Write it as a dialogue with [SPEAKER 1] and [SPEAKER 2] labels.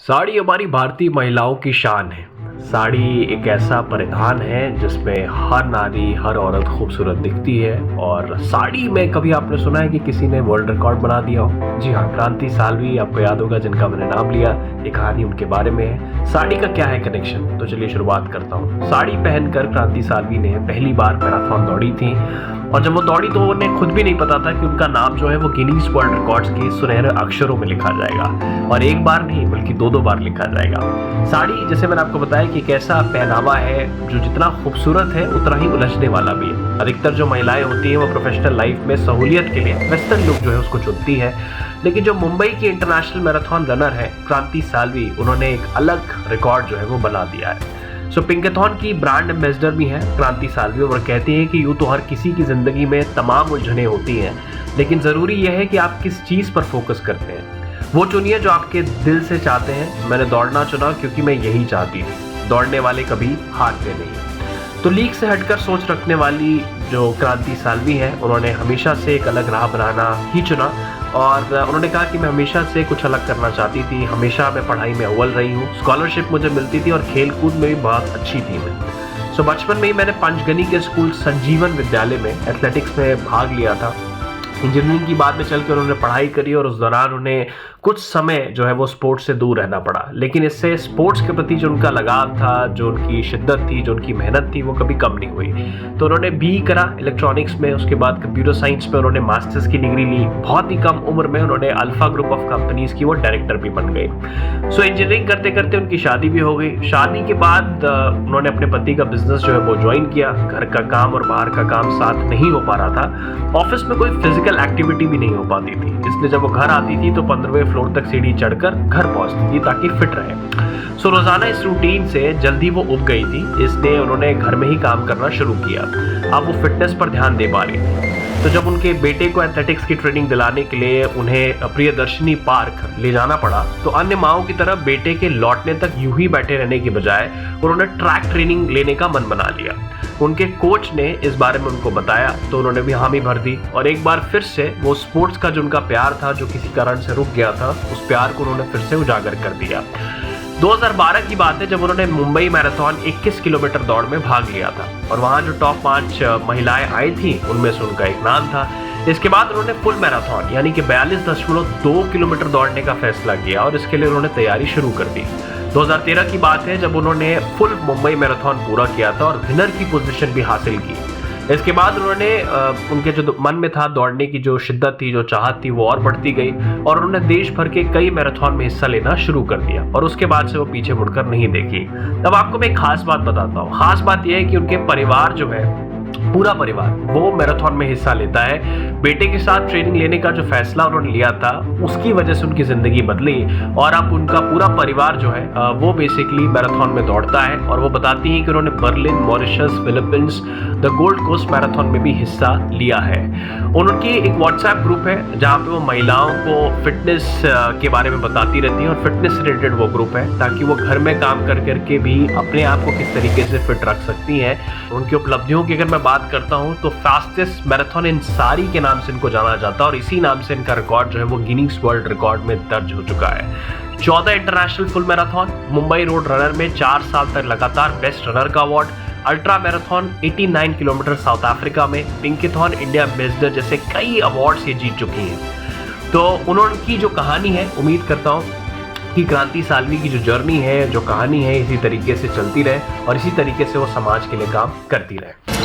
[SPEAKER 1] साड़ी हमारी भारतीय महिलाओं की शान है। साड़ी एक ऐसा परिधान है जिसमें हर नारी, हर औरत खूबसूरत दिखती है। और साड़ी में कभी आपने सुना है कि किसी ने वर्ल्ड रिकॉर्ड बना दिया हो? जी हाँ, क्रांति सालवी आपको याद होगा, जिनका मैंने नाम लिया। एक कहानी उनके बारे में है। साड़ी का क्या है कनेक्शन, तो चलिए शुरुआत करता हूँ। साड़ी पहनकर क्रांति सालवी ने पहली बार मैराथन दौड़ी थी, और जब वो दौड़ी तो उन्हें खुद भी नहीं पता था कि उनका नाम जो है वो गिनीज वर्ल्ड रिकॉर्ड्स के सुनहरे अक्षरों में लिखा जाएगा। और एक बार नहीं बल्कि दो बार लिखा जाएगा। साड़ी, जैसे मैंने आपको बताया, कि एक ऐसा पहनावा है जो जितना खूबसूरत है उतना ही उलझने वाला भी है। अधिकतर जो महिलाएं होती हैं वो प्रोफेशनल लाइफ में सहूलियत के लिए वेस्टर्न लुक जो है उसको चुनती है, लेकिन जो मुंबई की इंटरनेशनल मैराथन रनर है क्रांति सालवी, उन्होंने एक अलग रिकॉर्ड जो है वो बना दिया है। पिंकेथॉन की ब्रांड एम्बेसडर भी हैं क्रांति सालवी, और कहती हैं कि यूँ तो हर किसी की जिंदगी में तमाम उलझनें होती हैं, लेकिन ज़रूरी यह है कि आप किस चीज़ पर फोकस करते हैं। वो चुनिए जो आपके दिल से चाहते हैं। मैंने दौड़ना चुना क्योंकि मैं यही चाहती थी। दौड़ने वाले कभी हारते नहीं। तो लीक से हटकर सोच रखने वाली जो क्रांति सालवी है, उन्होंने हमेशा से एक अलग राह बनाना ही चुना। और उन्होंने कहा कि मैं हमेशा से कुछ अलग करना चाहती थी। हमेशा मैं पढ़ाई में अव्वल रही हूँ, स्कॉलरशिप मुझे मिलती थी और खेल कूद में भी बहुत अच्छी थी मैं। बचपन में ही मैंने पंचगनी के स्कूल संजीवन विद्यालय में एथलेटिक्स में भाग लिया था। इंजीनियरिंग की बाद में चल के उन्होंने पढ़ाई करी, और उस दौरान उन्हें कुछ समय जो है वो स्पोर्ट्स से दूर रहना पड़ा। लेकिन इससे स्पोर्ट्स के प्रति जो उनका लगाव था, जो उनकी शिद्दत थी, जो उनकी मेहनत थी, वो कभी कम नहीं हुई। तो उन्होंने BE करा इलेक्ट्रॉनिक्स में, उसके बाद कंप्यूटर साइंस में उन्होंने मास्टर्स की डिग्री ली। बहुत ही कम उम्र में उन्होंने अल्फा ग्रुप ऑफ कंपनीज की वो डायरेक्टर भी बन गए। इंजीनियरिंग करते करते उनकी शादी भी हो गई। शादी के बाद उन्होंने अपने पति का बिजनेस जो है वो ज्वाइन किया। घर का काम और बाहर का काम साथ नहीं हो पा रहा था। ऑफिस में कोई फिजिकल एक्टिविटी भी नहीं हो पाती थी, इसलिए जब वो घर आती थी तो 15वें फ्लोर तक सीढ़ी चढ़कर घर पहुंचती थी ताकि फिट रहे। रोजाना इस रूटीन से जल्दी वो उब गई थी, इसलिए उन्होंने घर में ही काम करना शुरू किया। अब वो फिटनेस पर ध्यान दे पा रही थी। तो जब उनके बेटे को एथलेटिक्स की ट्रेनिंग दिलाने के लिए उन्हें प्रियदर्शनी पार्क ले जाना पड़ा, तो अन्य माओं की तरह बेटे के लौटने तक यूं ही बैठे रहने की बजाय उन्होंने ट्रैक ट्रेनिंग लेने का मन बना लिया। उनके कोच ने इस बारे में उनको बताया तो उन्होंने भी हामी भर दी, और एक बार फिर से वो स्पोर्ट्स का जो उनका प्यार था, जो किसी कारण से रुक गया था, उस प्यार को उन्होंने फिर से उजागर कर दिया। 2012 की बात है जब उन्होंने मुंबई मैराथन 21 किलोमीटर दौड़ में भाग लिया था, और वहां जो टॉप 5 महिलाएं आई थी उनमें से उनका एक नाम था। इसके बाद उन्होंने फुल मैराथन यानी कि 42.2 किलोमीटर दौड़ने का फैसला किया, और इसके लिए उन्होंने तैयारी शुरू कर दी। 2013 की बात है जब उन्होंने फुल मुंबई मैराथन पूरा किया था और विनर की पोजीशन भी हासिल की। इसके बाद उन्होंने उनके जो मन में था दौड़ने की जो शिद्दत थी, जो चाहत थी, वो और बढ़ती गई, और उन्होंने देश भर के कई मैराथन में हिस्सा लेना शुरू कर दिया, और उसके बाद से वो पीछे मुड़कर नहीं देखी। अब आपको मैं एक खास बात बताता हूँ। खास बात यह है कि उनके परिवार जो है, पूरा परिवार वो मैराथन में हिस्सा लेता है। बेटे के साथ ट्रेनिंग लेने का जो फैसला उन्होंने लिया था, उसकी वजह से उनकी जिंदगी बदली, और अब उनका पूरा परिवार जो है वो बेसिकली मैराथन में दौड़ता है। और वो बताती हैं कि उन्होंने Berlin, Mauritius, Philippines, the Gold Coast marathon में भी हिस्सा लिया है। उनकी एक व्हाट्सएप ग्रुप है जहाँ पे वो महिलाओं को फिटनेस के बारे में बताती रहती है, और फिटनेस से रिलेटेड वो ग्रुप है ताकि वो घर में काम कर करके भी अपने आप को किस तरीके से फिट रख सकती हैं। उनकी उपलब्धियों की अगर मैं बात करता हूं तो फास्टेस्ट मैराथन इन सारी के नाम से इनको जाना जाता है, और इसी नाम से इनका रिकॉर्ड जो है वो गिनीज वर्ल्ड रिकॉर्ड में दर्ज हो चुका है। 14 international full marathon, Mumbai road runner में 4 साल तक लगातार बेस्ट रनर का award, ultra marathon 89 kilometre south Africa में, पिंकेथॉन इंडिया एम्बेसडर जैसे कई अवार्ड्स ये जीत चुकी हैं। तो उनकी जो कहानी है, उम्मीद करता हूँ कि क्रांति सालवी की जो जर्नी है, जो कहानी है, इसी तरीके से चलती रहे और इसी तरीके से वो समाज के लिए काम करती रहे।